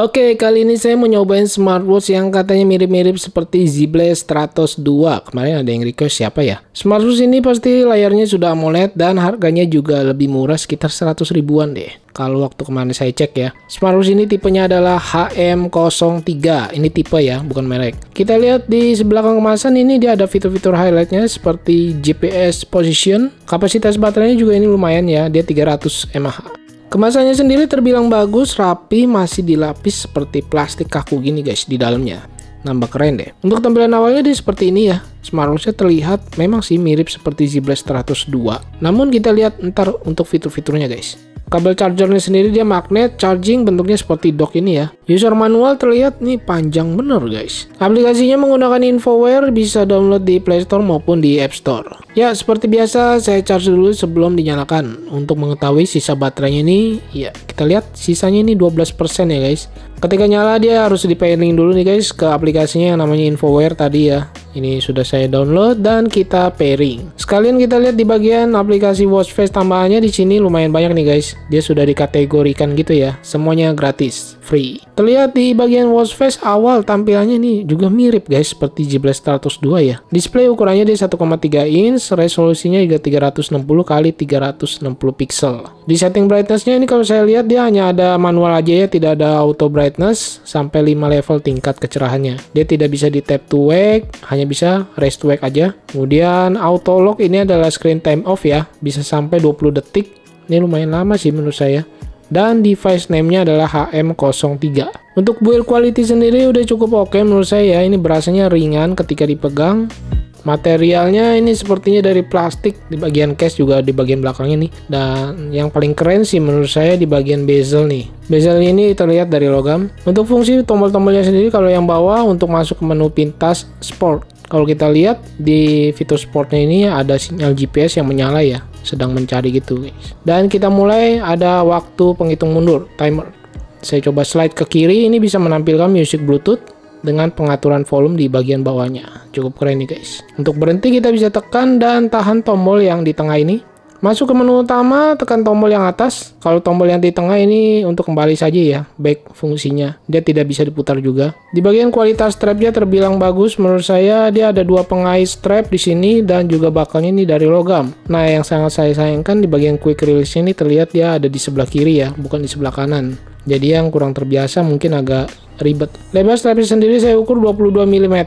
Oke, kali ini saya mau nyobain smartwatch yang katanya mirip-mirip seperti ZBlaze Stratos 2. Kemarin ada yang request siapa ya? Smartwatch ini pasti layarnya sudah AMOLED dan harganya juga lebih murah, sekitar 100 ribuan deh. Kalau waktu kemarin saya cek ya. Smartwatch ini tipenya adalah HM03. Ini tipe ya, bukan merek. Kita lihat di sebelah kemasan ini dia ada fitur-fitur highlightnya seperti GPS position. Kapasitas baterainya juga ini lumayan ya, dia 300 mAh. Kemasannya sendiri terbilang bagus, rapi, masih dilapis seperti plastik kaku gini guys di dalamnya. Nambah keren deh. Untuk tampilan awalnya dia seperti ini ya. Smartwatch-nya terlihat memang sih mirip seperti ZBlaze Stratos 2. Namun kita lihat ntar untuk fitur-fiturnya guys. Kabel chargernya sendiri dia magnet, charging bentuknya seperti dock ini ya. User manual terlihat nih panjang bener guys. Aplikasinya menggunakan Infoware, bisa download di Play Store maupun di App Store. Ya seperti biasa saya charge dulu sebelum dinyalakan. Untuk mengetahui sisa baterainya ini, ya kita lihat sisanya ini 12% ya guys. Ketika nyala dia harus di pairing dulu nih guys ke aplikasinya yang namanya Infoware tadi ya. Ini sudah saya download dan kita pairing. Sekalian kita lihat di bagian aplikasi watch face tambahannya di sini lumayan banyak nih guys. Dia sudah dikategorikan gitu ya. Semuanya gratis, free. Terlihat di bagian watch face awal tampilannya nih juga mirip guys seperti ZBlaze Stratos 2 ya. Display ukurannya di 1,3 inch, resolusinya juga 360 x 360 pixel. Di setting brightness-nya ini kalau saya lihat dia hanya ada manual aja ya, tidak ada auto brightness sampai 5 level tingkat kecerahannya. Dia tidak bisa di tap to wake, hanya bisa raise to wake aja. Kemudian auto lock ini adalah screen time off ya, bisa sampai 20 detik. Ini lumayan lama sih menurut saya. Dan device name-nya adalah HM03. Untuk build quality sendiri udah cukup oke menurut saya ya. Ini berasanya ringan ketika dipegang. Materialnya ini sepertinya dari plastik, di bagian case juga di bagian belakangnya nih. Dan yang paling keren sih menurut saya di bagian bezel nih. Bezel ini terlihat dari logam. Untuk fungsi tombol-tombolnya sendiri kalau yang bawah untuk masuk ke menu pintas sport. Kalau kita lihat di fitur sportnya ini ada sinyal GPS yang menyala ya, sedang mencari gitu guys. Dan kita mulai ada waktu penghitung mundur, timer. Saya coba slide ke kiri, ini bisa menampilkan music Bluetooth dengan pengaturan volume di bagian bawahnya. Cukup keren nih guys. Untuk berhenti kita bisa tekan dan tahan tombol yang di tengah ini. Masuk ke menu utama, tekan tombol yang atas. Kalau tombol yang di tengah ini untuk kembali saja ya, back fungsinya. Dia tidak bisa diputar juga. Di bagian kualitas strapnya terbilang bagus menurut saya. Dia ada dua pengais strap di sini dan juga bakalnya ini dari logam. Nah, yang sangat saya sayangkan di bagian quick release ini terlihat dia ada di sebelah kiri ya, bukan di sebelah kanan. Jadi yang kurang terbiasa mungkin agak ribet. Lebar strapnya sendiri saya ukur 22 mm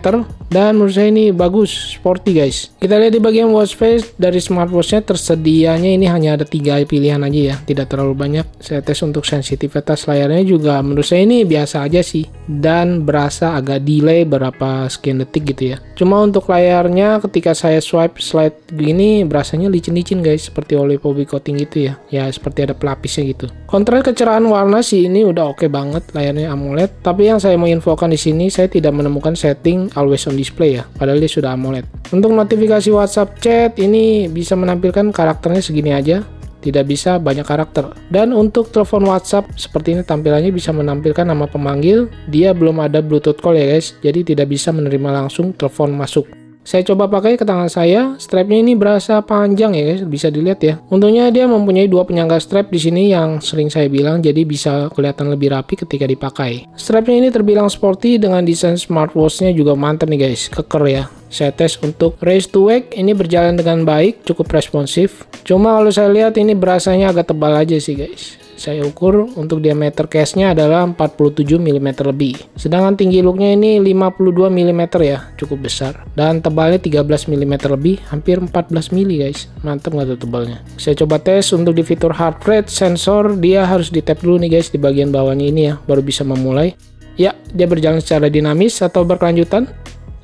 dan menurut saya ini bagus, sporty guys. Kita lihat di bagian watch face dari smartwatch-nya tersedianya ini hanya ada 3 pilihan aja ya, tidak terlalu banyak. Saya tes untuk sensitivitas layarnya juga menurut saya ini biasa aja sih dan berasa agak delay berapa sekian detik gitu ya. Cuma untuk layarnya ketika saya swipe slide gini berasanya licin-licin guys, seperti oleh poly coating gitu ya. Ya seperti ada pelapisnya gitu. Kontras kecerahan warna sih ini udah oke banget, layarnya AMOLED. Tapi yang saya mau infokan di sini saya tidak menemukan setting always on display ya, padahal dia sudah AMOLED. Untuk notifikasi WhatsApp chat ini bisa menampilkan karakternya segini aja, tidak bisa banyak karakter. Dan untuk telepon WhatsApp seperti ini tampilannya bisa menampilkan nama pemanggil, dia belum ada Bluetooth call ya guys, jadi tidak bisa menerima langsung telepon masuk. Saya coba pakai ke tangan saya, strapnya ini berasa panjang ya guys, bisa dilihat ya. Untungnya dia mempunyai dua penyangga strap di sini yang sering saya bilang, jadi bisa kelihatan lebih rapi ketika dipakai. Strapnya ini terbilang sporty dengan desain smartwatch-nya juga mantap nih guys, keker ya. Saya tes untuk raise to wake, ini berjalan dengan baik, cukup responsif. Cuma kalau saya lihat ini berasanya agak tebal aja sih guys. Saya ukur untuk diameter case-nya adalah 47 mm lebih. Sedangkan tinggi look-nya ini 52 mm ya, cukup besar. Dan tebalnya 13 mm lebih, hampir 14 mm guys. Mantap nggak tuh tebalnya? Saya coba tes untuk di fitur heart rate sensor, dia harus di tap dulu nih guys di bagian bawahnya ini ya, baru bisa memulai. Ya, dia berjalan secara dinamis atau berkelanjutan.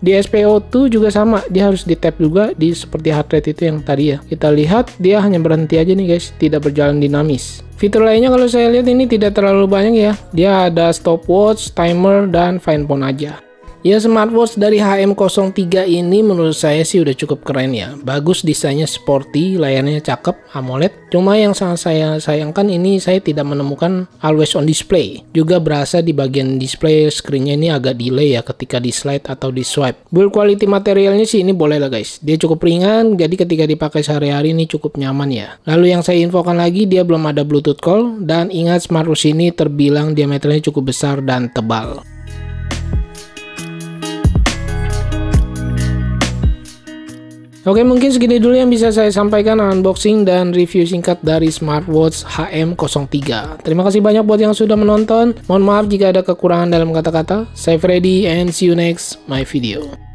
Di SPO2 juga sama, dia harus di tap juga di seperti heart rate itu yang tadi ya. Kita lihat dia hanya berhenti aja nih guys, tidak berjalan dinamis. Fitur lainnya kalau saya lihat ini tidak terlalu banyak ya. Dia ada stopwatch, timer, dan find phone aja. Ya, smartwatch dari HM03 ini menurut saya sih udah cukup keren ya. Bagus desainnya, sporty, layarnya cakep, AMOLED. Cuma yang sangat saya sayangkan ini saya tidak menemukan always on display. Juga berasa di bagian display screen-nya ini agak delay ya ketika di slide atau di swipe. Build quality materialnya sih ini boleh lah guys. Dia cukup ringan, jadi ketika dipakai sehari-hari ini cukup nyaman ya. Lalu yang saya infokan lagi, dia belum ada Bluetooth call. Dan ingat, smartwatch ini terbilang diameternya cukup besar dan tebal. Oke, mungkin segini dulu yang bisa saya sampaikan unboxing dan review singkat dari smartwatch HM03. Terima kasih banyak buat yang sudah menonton. Mohon maaf jika ada kekurangan dalam kata-kata. Saya Freddy and see you next my video.